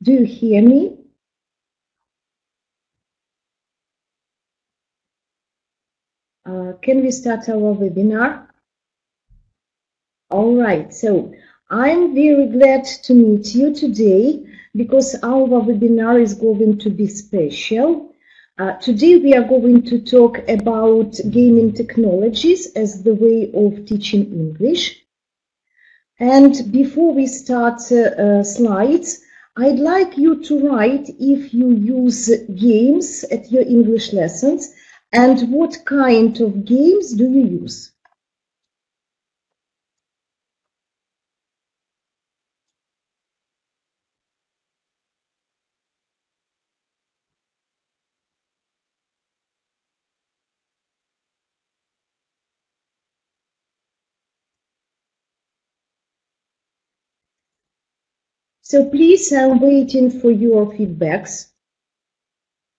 Do you hear me? Can we start our webinar? All right, so I'm very glad to meet you today because our webinar is going to be special. Today we are going to talk about gaming technologies as the way of teaching English. And before we start slides, I'd like you to write if you use games at your English lessons and what kind of games do you use. So please, I'm waiting for your feedbacks.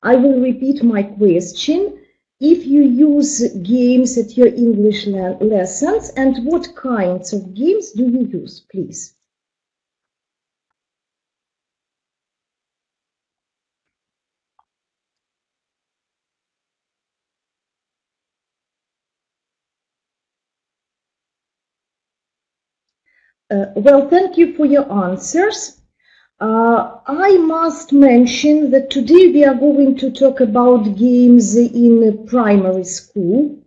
I will repeat my question. If you use games at your English lessons, and what kinds of games do you use, please? Well, thank you for your answers. I must mention that today we are going to talk about games in primary school,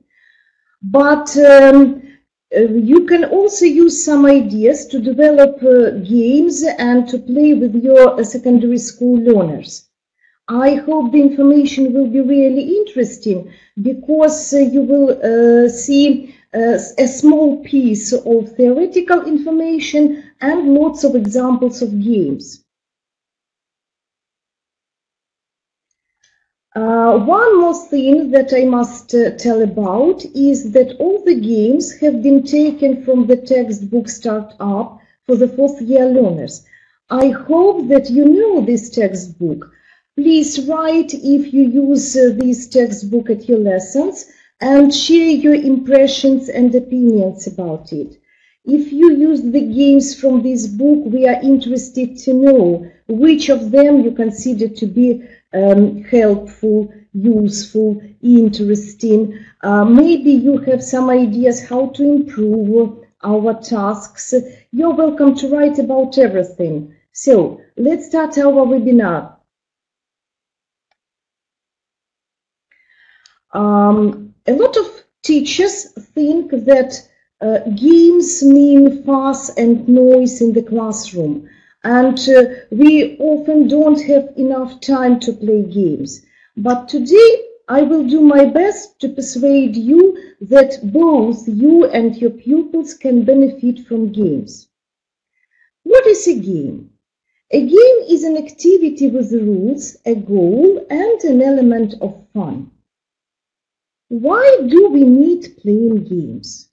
but you can also use some ideas to develop games and to play with your secondary school learners. I hope the information will be really interesting because you will see a small piece of theoretical information and lots of examples of games. One more thing that I must tell about is that all the games have been taken from the textbook Start Up for the 4th year learners. I hope that you know this textbook. Please write if you use this textbook at your lessons and share your impressions and opinions about it. If you use the games from this book, we are interested to know which of them you consider to be helpful, useful, interesting. Maybe you have some ideas how to improve our tasks. You're welcome to write about everything. So let's start our webinar. A lot of teachers think that games mean fuss and noise in the classroom, and we often don't have enough time to play games. But today I will do my best to persuade you that both you and your pupils can benefit from games. What is a game? A game is an activity with rules, a goal, and an element of fun. Why do we need playing games?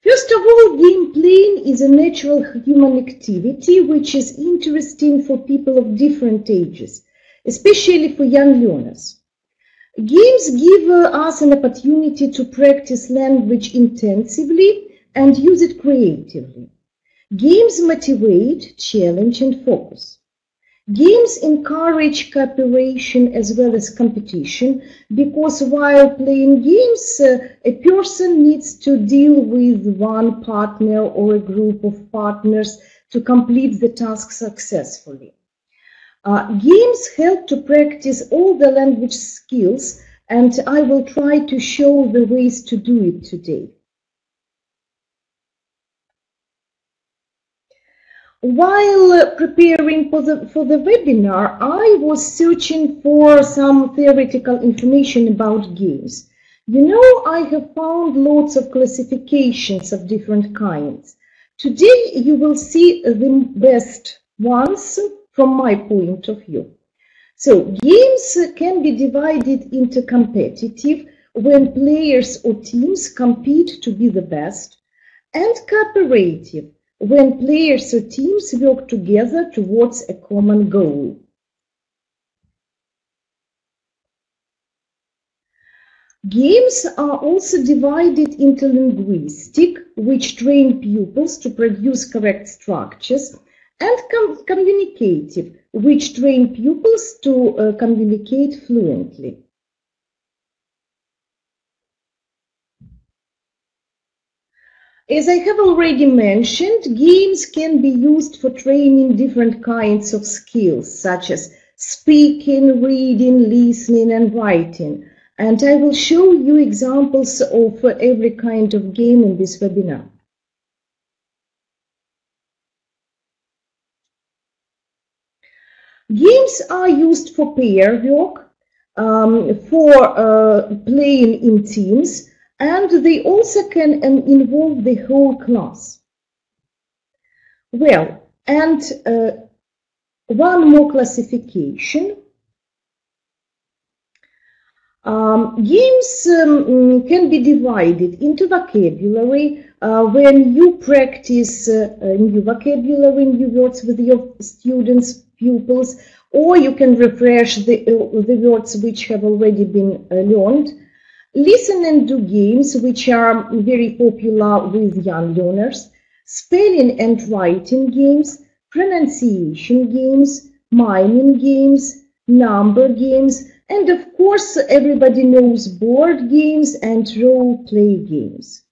First of all, game playing is a natural human activity which is interesting for people of different ages, especially for young learners. Games give us an opportunity to practice language intensively and use it creatively. Games motivate, challenge, and focus. Games encourage cooperation as well as competition because while playing games, a person needs to deal with one partner or a group of partners to complete the task successfully. Games help to practice all the language skills, and I will try to show the ways to do it today. While preparing for the webinar, I was searching for some theoretical information about games. You know, I have found lots of classifications of different kinds. Today you will see the best ones from my point of view. So, games can be divided into competitive, when players or teams compete to be the best, and cooperative, when players or teams work together towards a common goal. Games are also divided into linguistic, which train pupils to produce correct structures, and communicative, which train pupils to communicate fluently. As I have already mentioned, games can be used for training different kinds of skills, such as speaking, reading, listening, and writing. And I will show you examples of every kind of game in this webinar. Games are used for pair work, for playing in teams, and they also can involve the whole class. Well, and one more classification. Games can be divided into vocabulary when you practice new vocabulary, new words with your students, pupils, or you can refresh the words which have already been learned. Listen and do games, which are very popular with young learners. Spelling and writing games, pronunciation games, miming games, number games, and of course everybody knows board games and role-play games.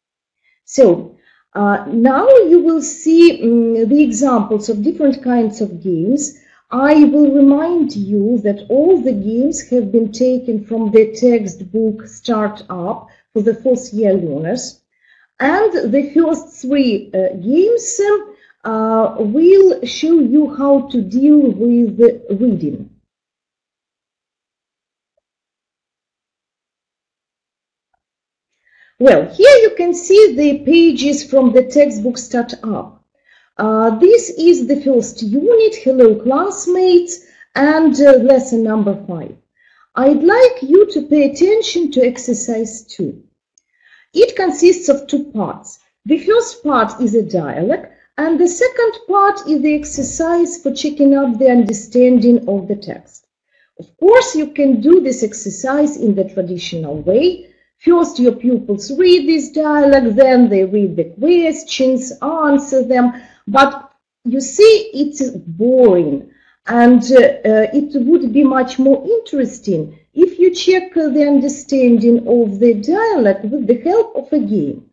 So now you will see the examples of different kinds of games. I will remind you that all the games have been taken from the textbook Start Up for the fourth year learners. And the first three games will show you how to deal with reading. Well, here you can see the pages from the textbook Start Up. This is the first unit, Hello Classmates, and lesson number 5. I'd like you to pay attention to exercise 2. It consists of 2 parts. The first part is a dialogue, and the second part is the exercise for checking out the understanding of the text. Of course, you can do this exercise in the traditional way. First, your pupils read this dialogue, then they read the questions, answer them. But you see, it's boring, and it would be much more interesting if you check the understanding of the dialogue with the help of a game.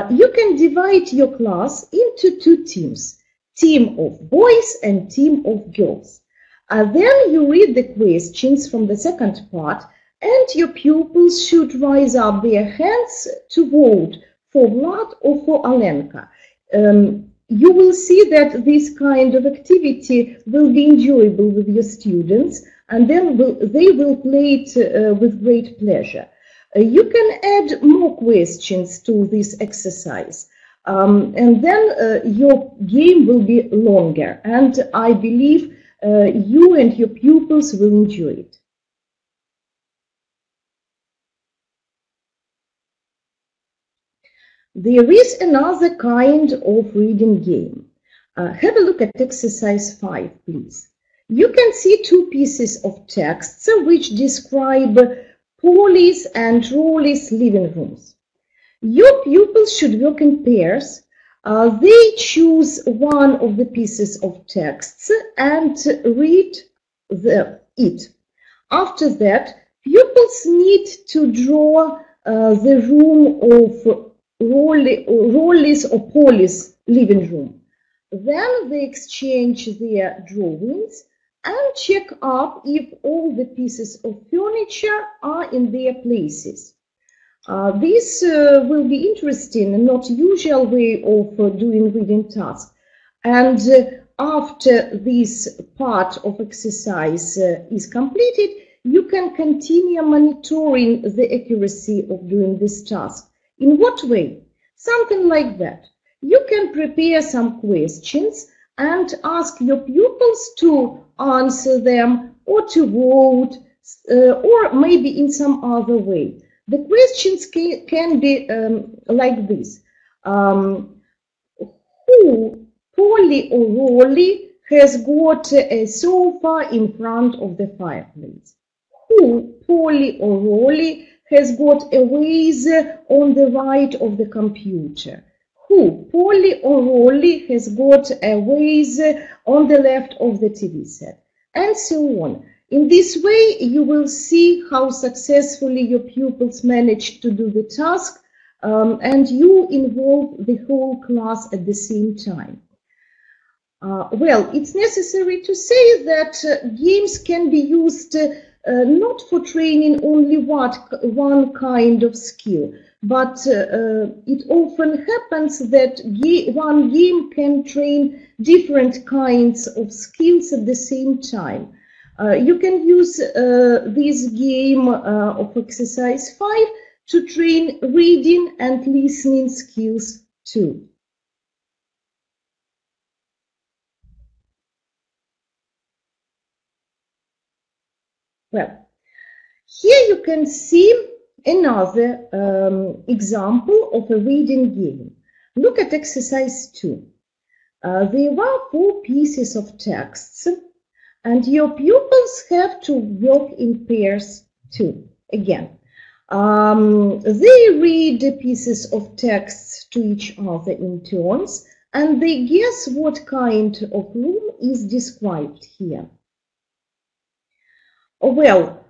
You can divide your class into 2 teams, team of boys and team of girls. Then you read the questions from the second part, and your pupils should raise up their hands to vote for Vlad or for Alenka. You will see that this kind of activity will be enjoyable with your students, and then they will play it with great pleasure. You can add more questions to this exercise, and then your game will be longer, and I believe you and your pupils will enjoy it. There is another kind of reading game. Have a look at exercise 5, please. You can see 2 pieces of text which describe Polly's and Rolly's living rooms. Your pupils should work in pairs. They choose one of the pieces of text and read it. After that, pupils need to draw the room of Rolly's or Polly's living room. Then they exchange their drawings and check up if all the pieces of furniture are in their places. This will be interesting and not usual way of doing reading tasks. And after this part of exercise is completed, you can continue monitoring the accuracy of doing this task. In what way? Something like that. You can prepare some questions and ask your pupils to answer them or to vote or maybe in some other way. The questions can be like this. Who, Polly or Rolly, has got a sofa in front of the fireplace? Who, Polly or Rolly, has got a vase on the right of the computer? Who, Polly or Rolly, has got a vase on the left of the TV set, and so on. In this way, you will see how successfully your pupils manage to do the task, and you involve the whole class at the same time. Well, it's necessary to say that games can be used not for training only one kind of skill, but it often happens that one game can train different kinds of skills at the same time. You can use this game of exercise 5 to train reading and listening skills too. Well, here you can see another example of a reading game. Look at exercise 2. There are 4 pieces of texts, and your pupils have to work in pairs too. Again, they read the pieces of texts to each other in turns, and they guess what kind of room is described here. Well,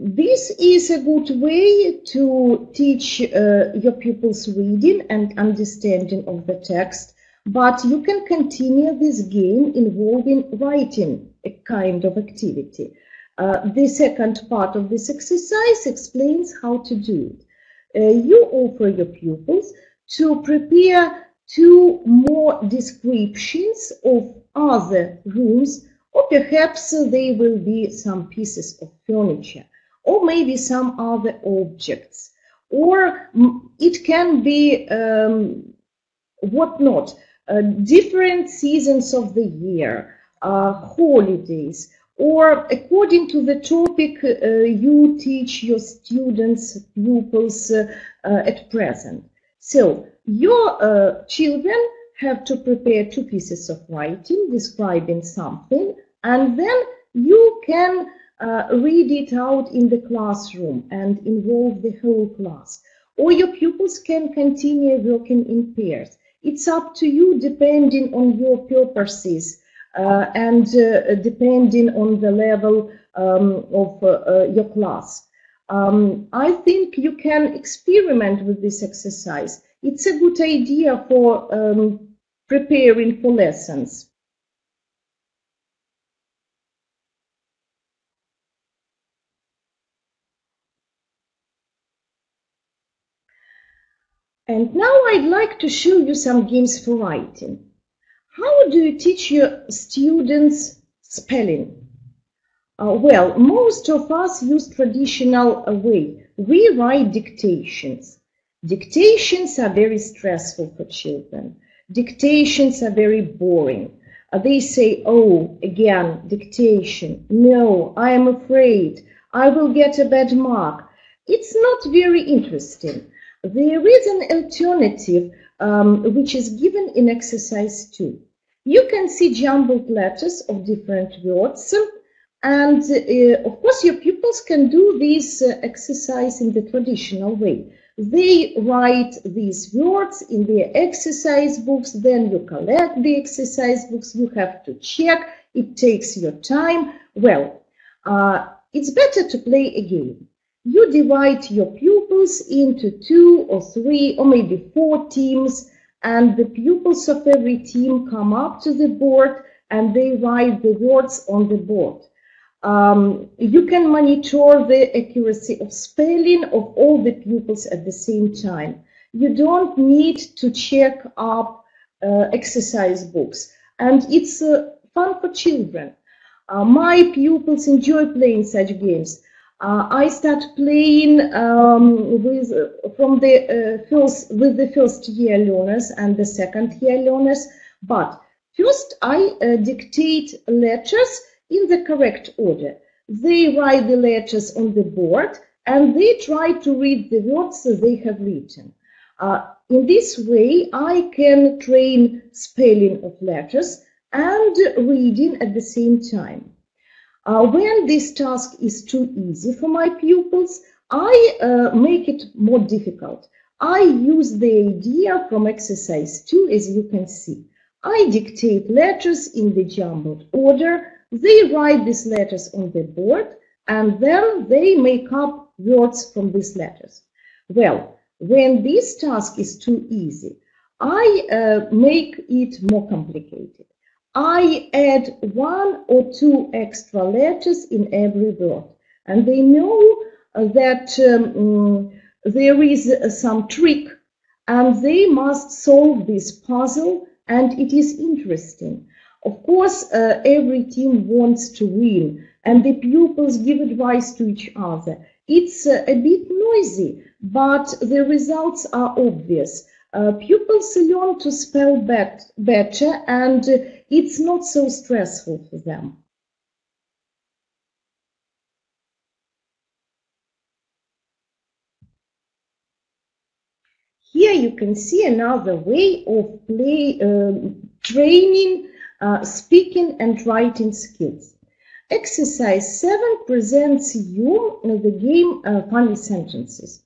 this is a good way to teach your pupils reading and understanding of the text, but you can continue this game involving writing a kind of activity. The second part of this exercise explains how to do it. You offer your pupils to prepare 2 more descriptions of other rooms, or perhaps they will be some pieces of furniture, or maybe some other objects, or it can be whatnot, different seasons of the year, holidays, or according to the topic you teach your students, pupils at present. So your children have to prepare 2 pieces of writing describing something, and then you can read it out in the classroom and involve the whole class. Or your pupils can continue working in pairs. It's up to you, depending on your purposes and depending on the level of your class. I think you can experiment with this exercise. It's a good idea for preparing for lessons. And now I'd like to show you some games for writing. How do you teach your students spelling? Well, most of us use traditional way. We write dictations. Dictations are very stressful for children. Dictations are very boring. They say, oh, again, dictation. No, I am afraid. I will get a bad mark. It's not very interesting. There is an alternative which is given in exercise 2. You can see jumbled letters of different words, and of course your pupils can do this exercise in the traditional way. They write these words in their exercise books, then you collect the exercise books, you have to check, it takes your time. Well, it's better to play a game. You divide your pupils into 2 or 3 or maybe 4 teams, and the pupils of every team come up to the board and they write the words on the board. You can monitor the accuracy of spelling of all the pupils at the same time. You don't need to check up exercise books, and it's fun for children. My pupils enjoy playing such games. I start playing with the first year learners and the second year learners, but first I dictate letters in the correct order. They write the letters on the board and they try to read the words they have written. In this way, I can train spelling of letters and reading at the same time. When this task is too easy for my pupils, I make it more difficult. I use the idea from exercise 2, as you can see. I dictate letters in the jumbled order, they write these letters on the board, and then they make up words from these letters. Well, when this task is too easy, I make it more complicated. I add 1 or 2 extra letters in every word, and they know that there is some trick, and they must solve this puzzle, and it is interesting. Of course, every team wants to win, and the pupils give advice to each other. It's a bit noisy, but the results are obvious. Pupils learn to spell better, and it's not so stressful for them. Here you can see another way of training speaking and writing skills. Exercise 7 presents you the game Funny Sentences.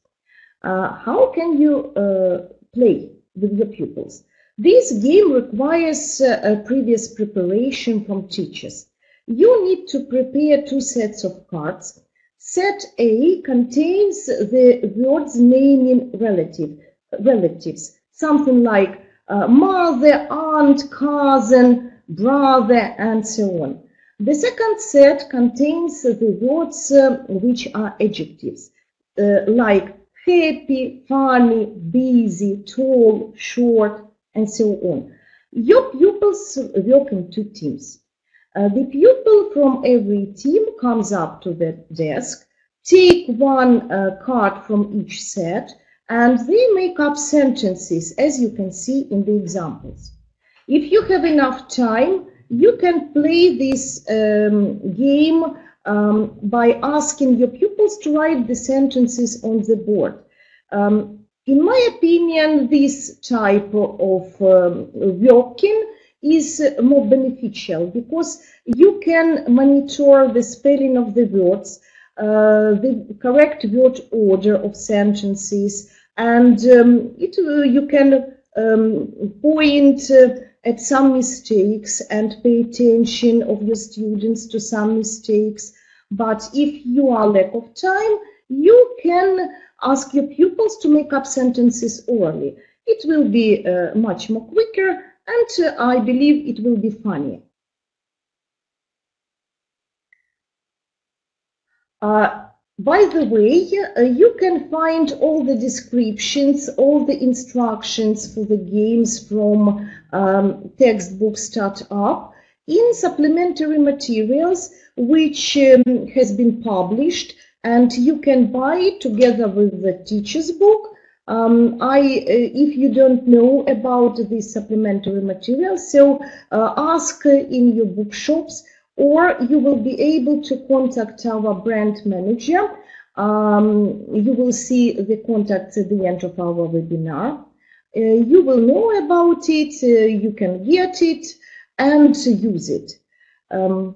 How can you play with your pupils? This game requires previous preparation from teachers. You need to prepare 2 sets of cards. Set A contains the words naming relatives, something like mother, aunt, cousin, brother, and so on. The second set contains the words which are adjectives, like happy, funny, busy, tall, short, and so on. Your pupils work in 2 teams. The pupil from every team comes up to the desk, take 1 card from each set, and they make up sentences, as you can see in the examples. If you have enough time, you can play this game by asking your pupils to write the sentences on the board. In my opinion, this type of working is more beneficial because you can monitor the spelling of the words, the correct word order of sentences, and you can point at some mistakes and pay attention of your students to some mistakes. But if you are lack of time, you can ask your pupils to make up sentences orally. It will be much more quicker, and I believe it will be funny. By the way, you can find all the descriptions, all the instructions for the games from textbook Start Up in Supplementary Materials, which has been published, and you can buy it together with the teacher's book. If you don't know about these supplementary materials, so ask in your bookshops, or you will be able to contact our brand manager. You will see the contacts at the end of our webinar. You will know about it, you can get it and use it. The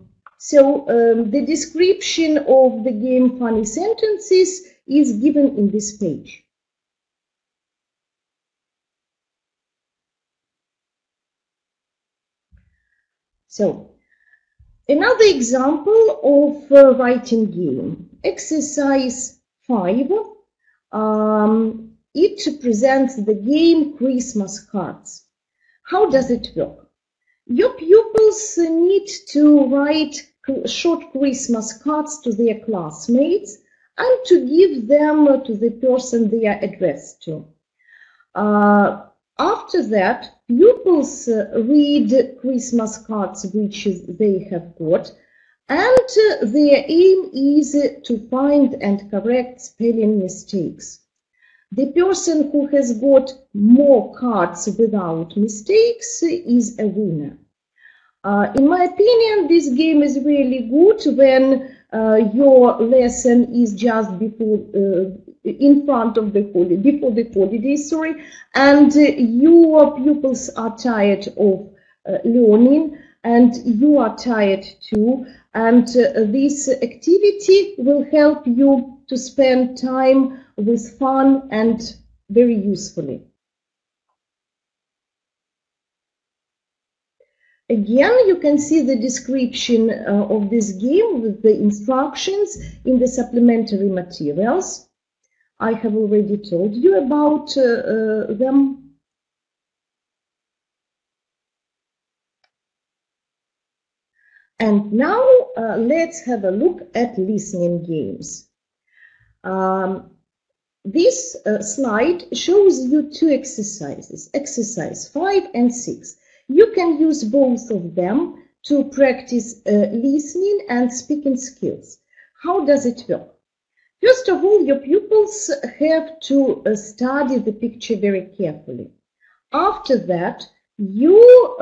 description of the game Funny Sentences is given in this page. So, another example of writing game, exercise 5. It presents the game Christmas cards. How does it work? Your pupils need to write short Christmas cards to their classmates and to give them to the person they are addressed to. After that, pupils read Christmas cards which they have got, and their aim is to find and correct spelling mistakes. The person who has got more cards without mistakes is a winner. In my opinion, this game is really good when your lesson is just before the holidays, and your pupils are tired of learning, and you are tired too, and this activity will help you to spend time with fun and very usefully. Again, you can see the description of this game with the instructions in the supplementary materials. I have already told you about them. And now let's have a look at listening games. This slide shows you two exercises, exercise 5 and 6. You can use both of them to practice listening and speaking skills. How does it work? First of all, your pupils have to study the picture very carefully. After that, you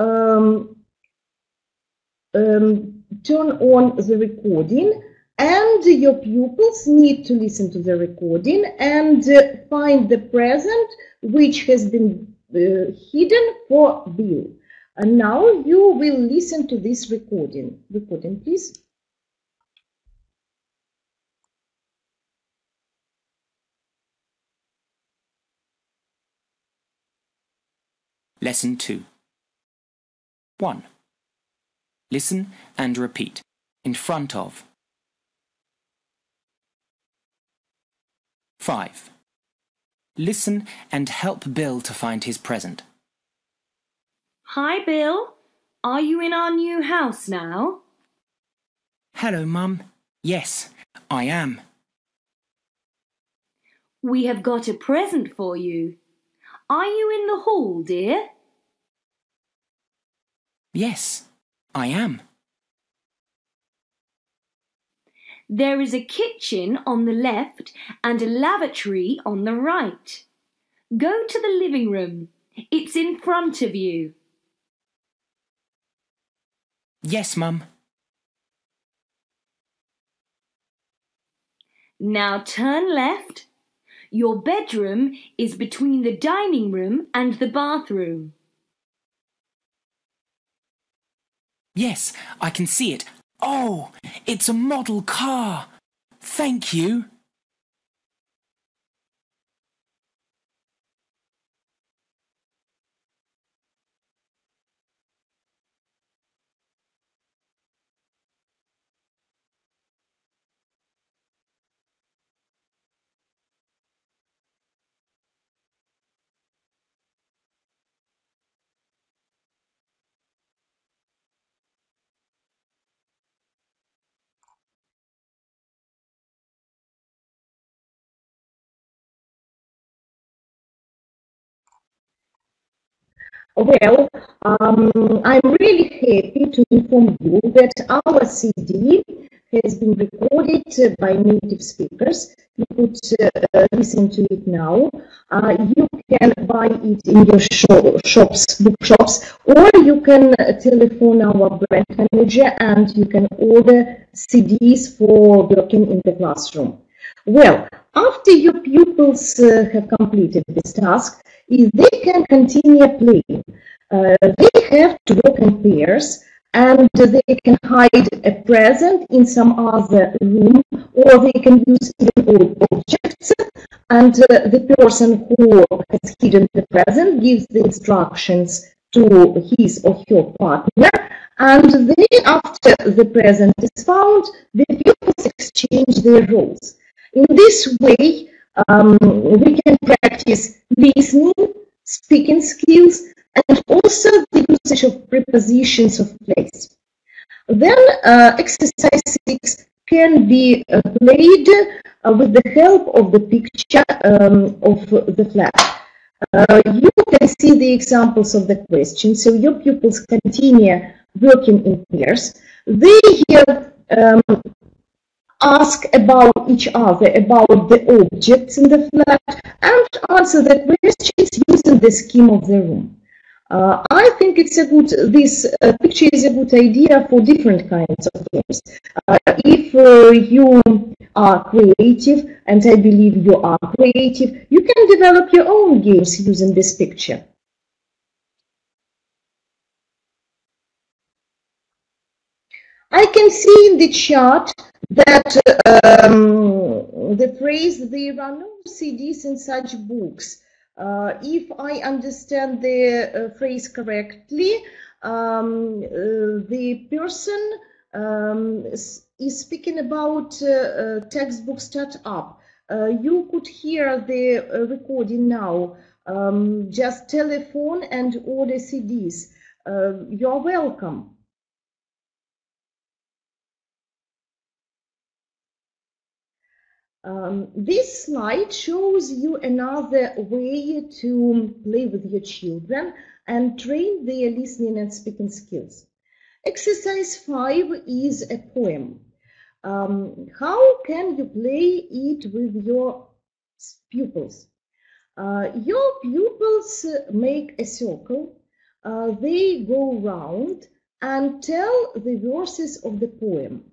turn on the recording, and your pupils need to listen to the recording and find the present which has been hidden for Bill. And now you will listen to this recording. Recording, please. Lesson 2. 1. Listen and repeat. In front of. 5. Listen and help Bill to find his present. Hi, Bill. Are you in our new house now? Hello, Mum. Yes, I am. We have got a present for you. Are you in the hall, dear? Yes, I am. There is a kitchen on the left and a lavatory on the right. Go to the living room. It's in front of you. Yes, Mum. Now turn left. Your bedroom is between the dining room and the bathroom. Yes, I can see it. Oh, it's a model car. Thank you. Well, I'm really happy to inform you that our CD has been recorded by native speakers. You could listen to it now. You can buy it in your bookshops, or you can telephone our brand manager and you can order CDs for working in the classroom. Well, after your pupils have completed this task, if they can continue playing, they have to work in pairs, and they can hide a present in some other room, or they can use even old objects, and the person who has hidden the present gives the instructions to his or her partner, and then after the present is found, the pupils exchange their roles. In this way, we can practice listening, speaking skills, and also the usage of prepositions of place. Then exercise 6 can be played with the help of the picture of the flag. You can see the examples of the question, so your pupils continue working in pairs. They ask about each other, about the objects in the flag, and answer the questions using the scheme of the room. I think it's a good, this picture is a good idea for different kinds of games. If you are creative, and I believe you are creative, you can develop your own games using this picture. I can see in the chart that the phrase, there are no CDs in such books, If I understand the phrase correctly, the person is speaking about textbook startup. You could hear the recording now. Just telephone and order CDs. You're welcome. This slide shows you another way to play with your children and train their listening and speaking skills. Exercise 5 is a poem. How can you play it with your pupils? Your pupils make a circle, they go round and tell the verses of the poem.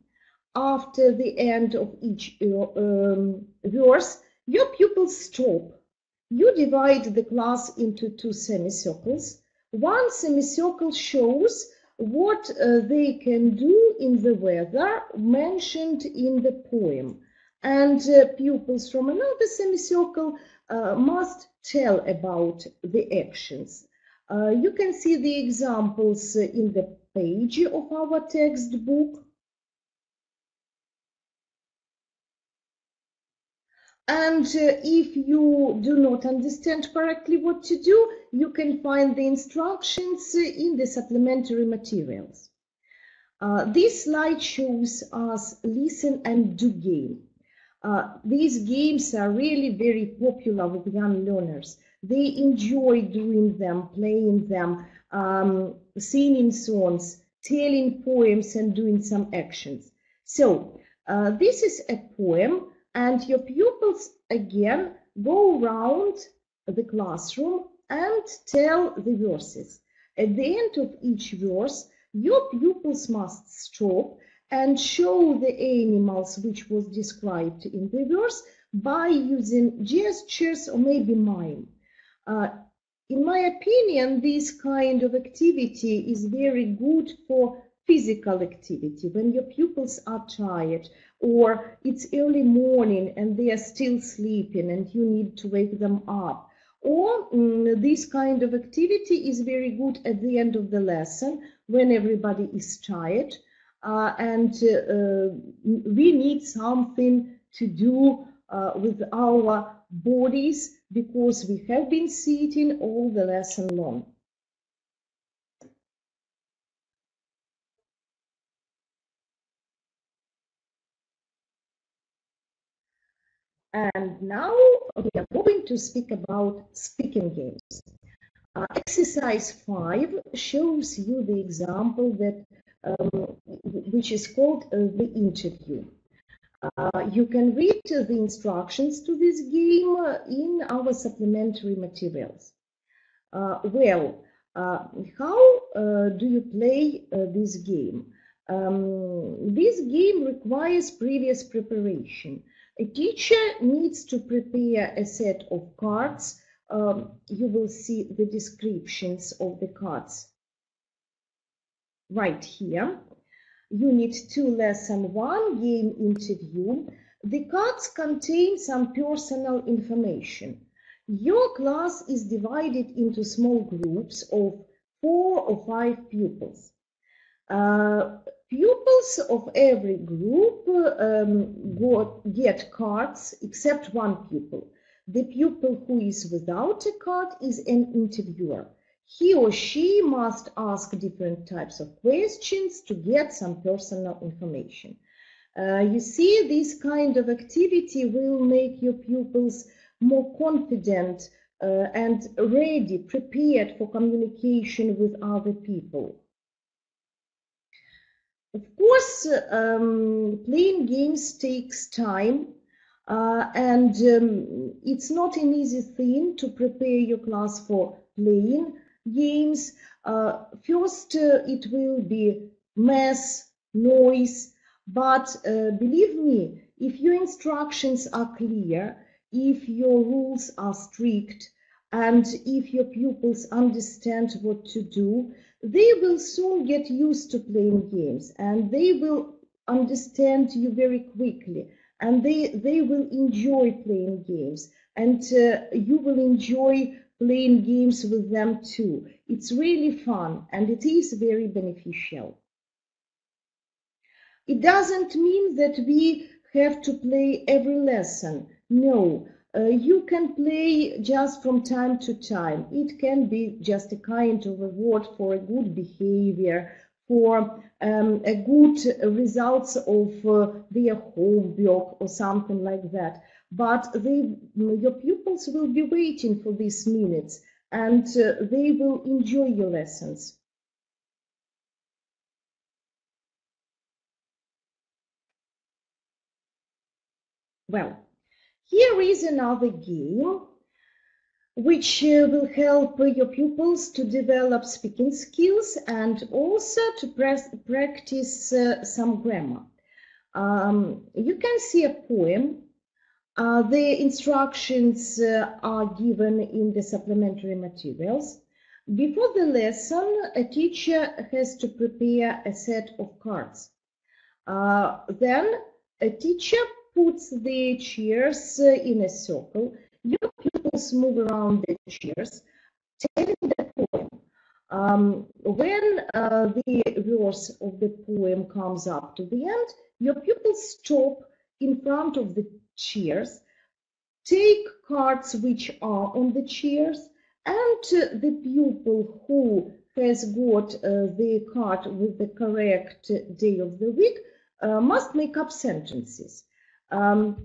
After the end of each verse, your pupils stop. You divide the class into 2 semicircles. One semicircle shows what they can do in the weather mentioned in the poem. And pupils from another semicircle must tell about the actions. You can see the examples in the page of our textbook. And if you do not understand correctly what to do, you can find the instructions in the supplementary materials. This slide shows us listen and do game. These games are really very popular with young learners. They enjoy doing them, playing them, singing songs, telling poems and doing some actions. So this is a poem. And your pupils again go around the classroom and tell the verses. At the end of each verse, your pupils must stop and show the animals which was described in the verse by using gestures or maybe mime. In my opinion, this kind of activity is very good for physical activity when your pupils are tired or it's early morning and they are still sleeping and you need to wake them up. Or this kind of activity is very good at the end of the lesson when everybody is tired and we need something to do with our bodies because we have been sitting all the lesson long. And now we are going to speak about speaking games. Exercise 5 shows you the example that which is called the interview. You can read the instructions to this game in our supplementary materials. How do you play this game? This game requires previous preparation. A teacher needs to prepare a set of cards. You will see the descriptions of the cards right here. Unit 2, Lesson 1, Game Interview. The cards contain some personal information. Your class is divided into small groups of 4 or 5 pupils. Pupils of every group get cards except one pupil. The pupil who is without a card is an interviewer. He or she must ask different types of questions to get some personal information. You see, this kind of activity will make your pupils more confident and ready, prepared for communication with other people. Of course, playing games takes time, and it's not an easy thing to prepare your class for playing games. First, it will be mess, noise, but believe me, if your instructions are clear, if your rules are strict, and if your pupils understand what to do, they will soon get used to playing games and they will understand you very quickly and they will enjoy playing games. and you will enjoy playing games with them too. It's really fun and it is very beneficial. It doesn't mean that we have to play every lesson. No, you can play just from time to time. It can be just a kind of reward for a good behavior, for a good results of their homework or something like that. But your pupils will be waiting for these minutes and they will enjoy your lessons. Well, here is another game which will help your pupils to develop speaking skills and also to practice some grammar. You can see a poem. The instructions are given in the supplementary materials. Before the lesson, a teacher has to prepare a set of cards. Then a teacher puts the chairs in a circle. Your pupils move around the chairs, telling the poem. When the verse of the poem comes up to the end, your pupils stop in front of the chairs, take cards which are on the chairs, and the pupil who has got the card with the correct day of the week must make up sentences.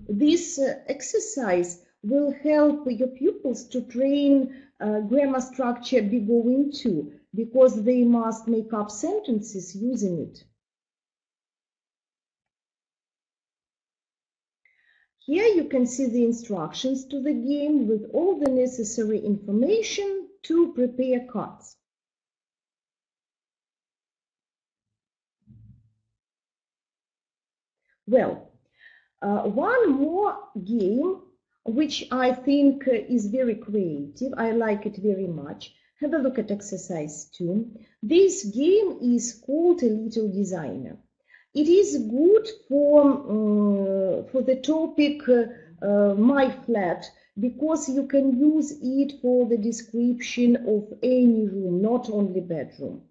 This exercise will help your pupils to train grammar structure beginning too, because they must make up sentences using it. Here you can see the instructions to the game with all the necessary information to prepare cards. Well, one more game which I think is very creative. I like it very much. Have a look at exercise 2. This game is called A Little Designer. It is good for the topic My Flat, because you can use it for the description of any room, not only bedroom.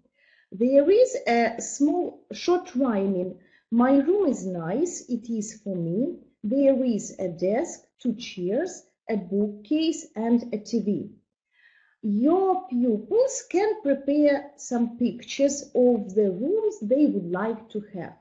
There is a small short rhyming. My room is nice, it is for me. There is a desk, 2 chairs, a bookcase, and a TV. Your pupils can prepare some pictures of the rooms they would like to have.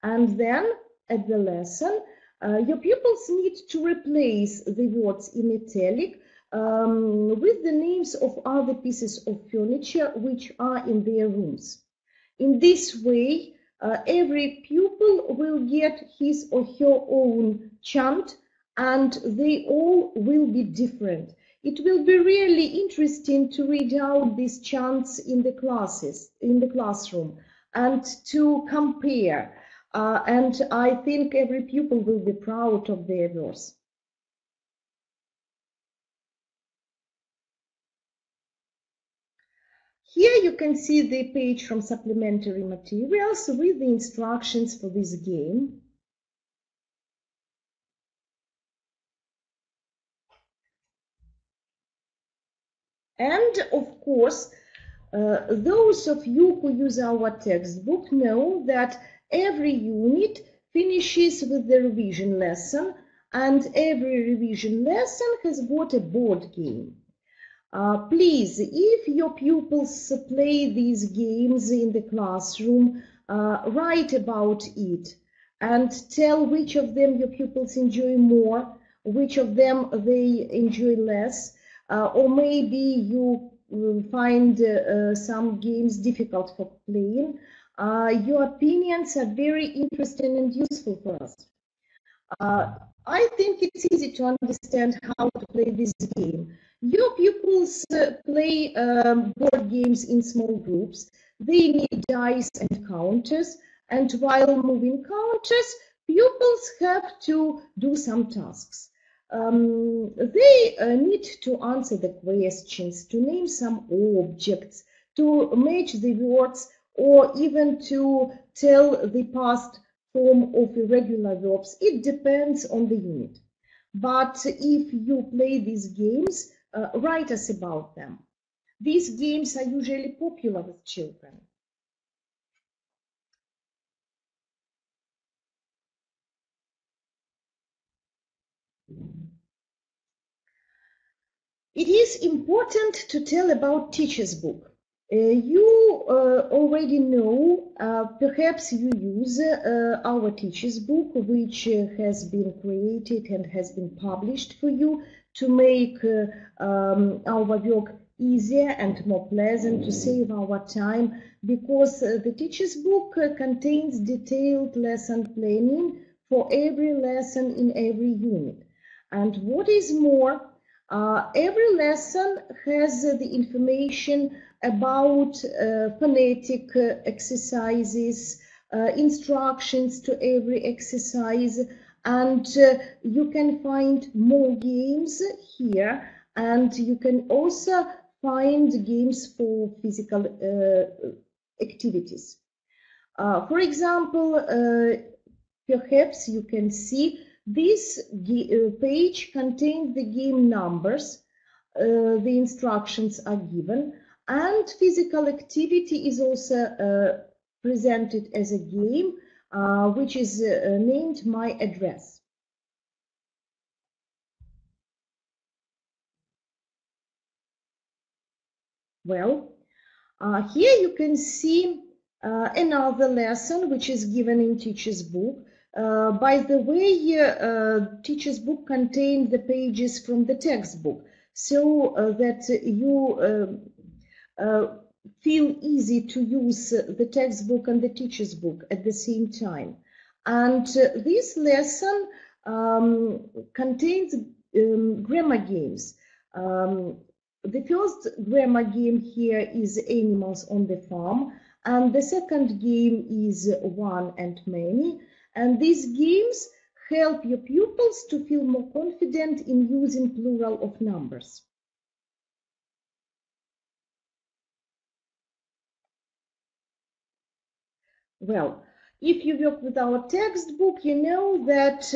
And then, at the lesson, your pupils need to replace the words in italic with the names of other pieces of furniture which are in their rooms. In this way, every pupil will get his or her own chant, and they all will be different. It will be really interesting to read out these chants in the classroom, and to compare. And I think every pupil will be proud of their verse. Here you can see the page from Supplementary Materials with the instructions for this game. And of course, those of you who use our textbook know that every unit finishes with the revision lesson, and every revision lesson has got a board game. Please, if your pupils play these games in the classroom, write about it and tell which of them your pupils enjoy more, which of them they enjoy less, or maybe you find some games difficult for playing. Your opinions are very interesting and useful for us. I think it's easy to understand how to play this game. Your pupils play board games in small groups. They need dice and counters, and while moving counters, pupils have to do some tasks. They need to answer the questions, to name some objects, to match the words, or even to tell the past form of irregular verbs. It depends on the unit. But if you play these games, write us about them. These games are usually popular with children. It is important to tell about teacher's book. You already know, perhaps you use our teacher's book, which has been created and has been published for you to make our work easier and more pleasant, to save our time, because the teacher's book contains detailed lesson planning for every lesson in every unit. And what is more, every lesson has the information about phonetic exercises, instructions to every exercise, and you can find more games here, and you can also find games for physical activities. For example, perhaps you can see this page contains the game numbers, the instructions are given, and physical activity is also presented as a game, which is named My Address. Well, here you can see another lesson which is given in teacher's book. By the way, teacher's book contains the pages from the textbook, so that you feel easy to use the textbook and the teacher's book at the same time. And this lesson contains grammar games. The first grammar game here is Animals on the Farm, and the second game is One and Many. And these games help your pupils to feel more confident in using plural of numbers. Well, if you work with our textbook, you know that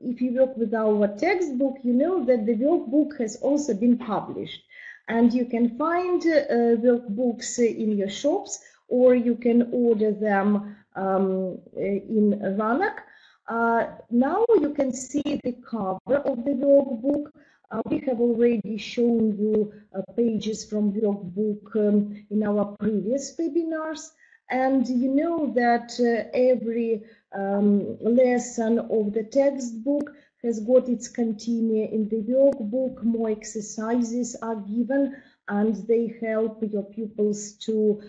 if you work with our textbook, you know that the workbook has also been published, and you can find workbooks in your shops, or you can order them in Ranach. Now you can see the cover of the workbook. We have already shown you pages from workbook in our previous webinars, and you know that every lesson of the textbook has got its container in the workbook. More exercises are given, and they help your pupils to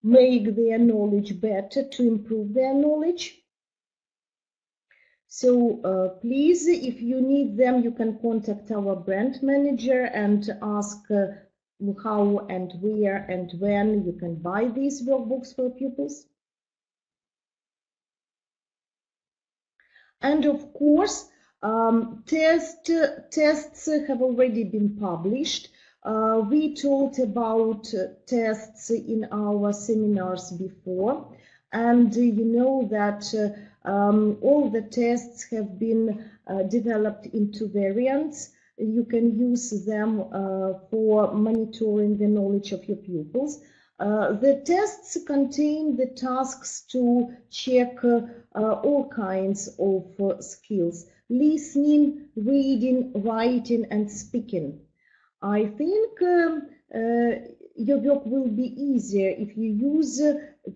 make their knowledge better, to improve their knowledge. So please, if you need them, you can contact our brand manager and ask how and where and when you can buy these workbooks for pupils. And of course, tests have already been published. We talked about tests in our seminars before, and you know that all the tests have been developed into variants. You can use them for monitoring the knowledge of your pupils. The tests contain the tasks to check all kinds of skills: listening, reading, writing, and speaking. I think your work will be easier if you use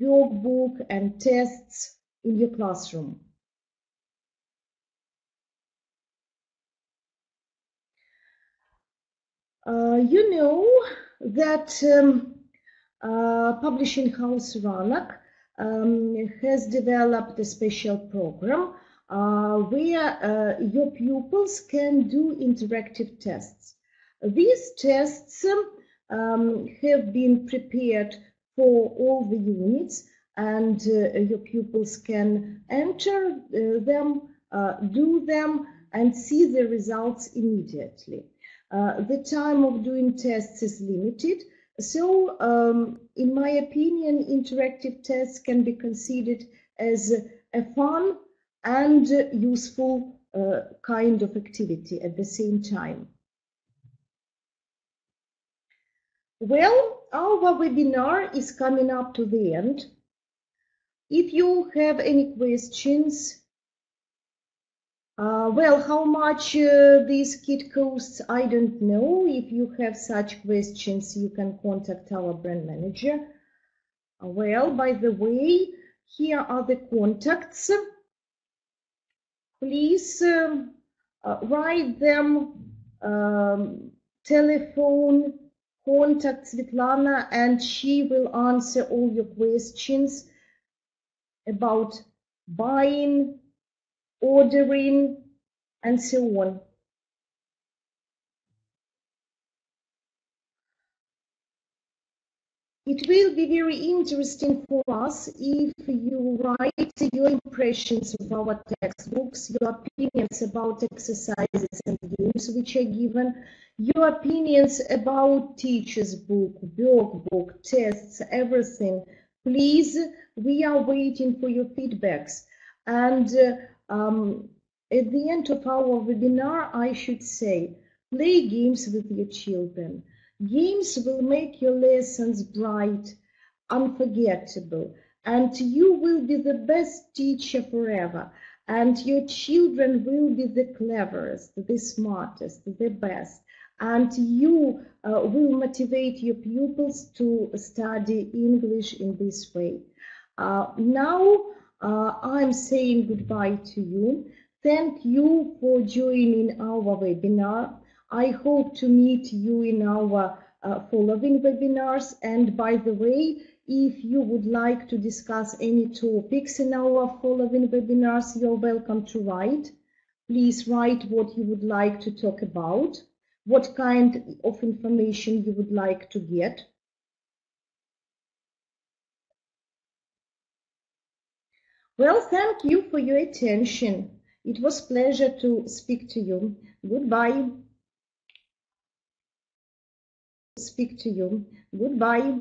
workbook and tests in your classroom. You know that publishing house Ranach has developed a special program where your pupils can do interactive tests. These tests have been prepared for all the units, and your pupils can enter them, do them, and see the results immediately. The time of doing tests is limited, so in my opinion, interactive tests can be considered as a fun and useful kind of activity at the same time. Well, our webinar is coming up to the end. If you have any questions, well, how much this kit costs, I don't know. If you have such questions, you can contact our brand manager. Well, by the way, here are the contacts. Please write them, telephone, contact Svetlana, and she will answer all your questions about buying, ordering, and so on. It will be very interesting for us if you write your impressions of our textbooks, your opinions about exercises and games which are given, your opinions about teacher's book, workbook, tests, everything. Please, we are waiting for your feedbacks. And at the end of our webinar, I should say, play games with your children. Games will make your lessons bright, unforgettable, and you will be the best teacher forever. And your children will be the cleverest, the smartest, the best. And you will motivate your pupils to study English in this way. Now, I'm saying goodbye to you. Thank you for joining our webinar. I hope to meet you in our following webinars. And by the way, if you would like to discuss any topics in our following webinars, you're welcome to write. Please write what you would like to talk about, what kind of information you would like to get. Well, thank you for your attention. It was a pleasure to speak to you. Goodbye. Speak to you. Goodbye.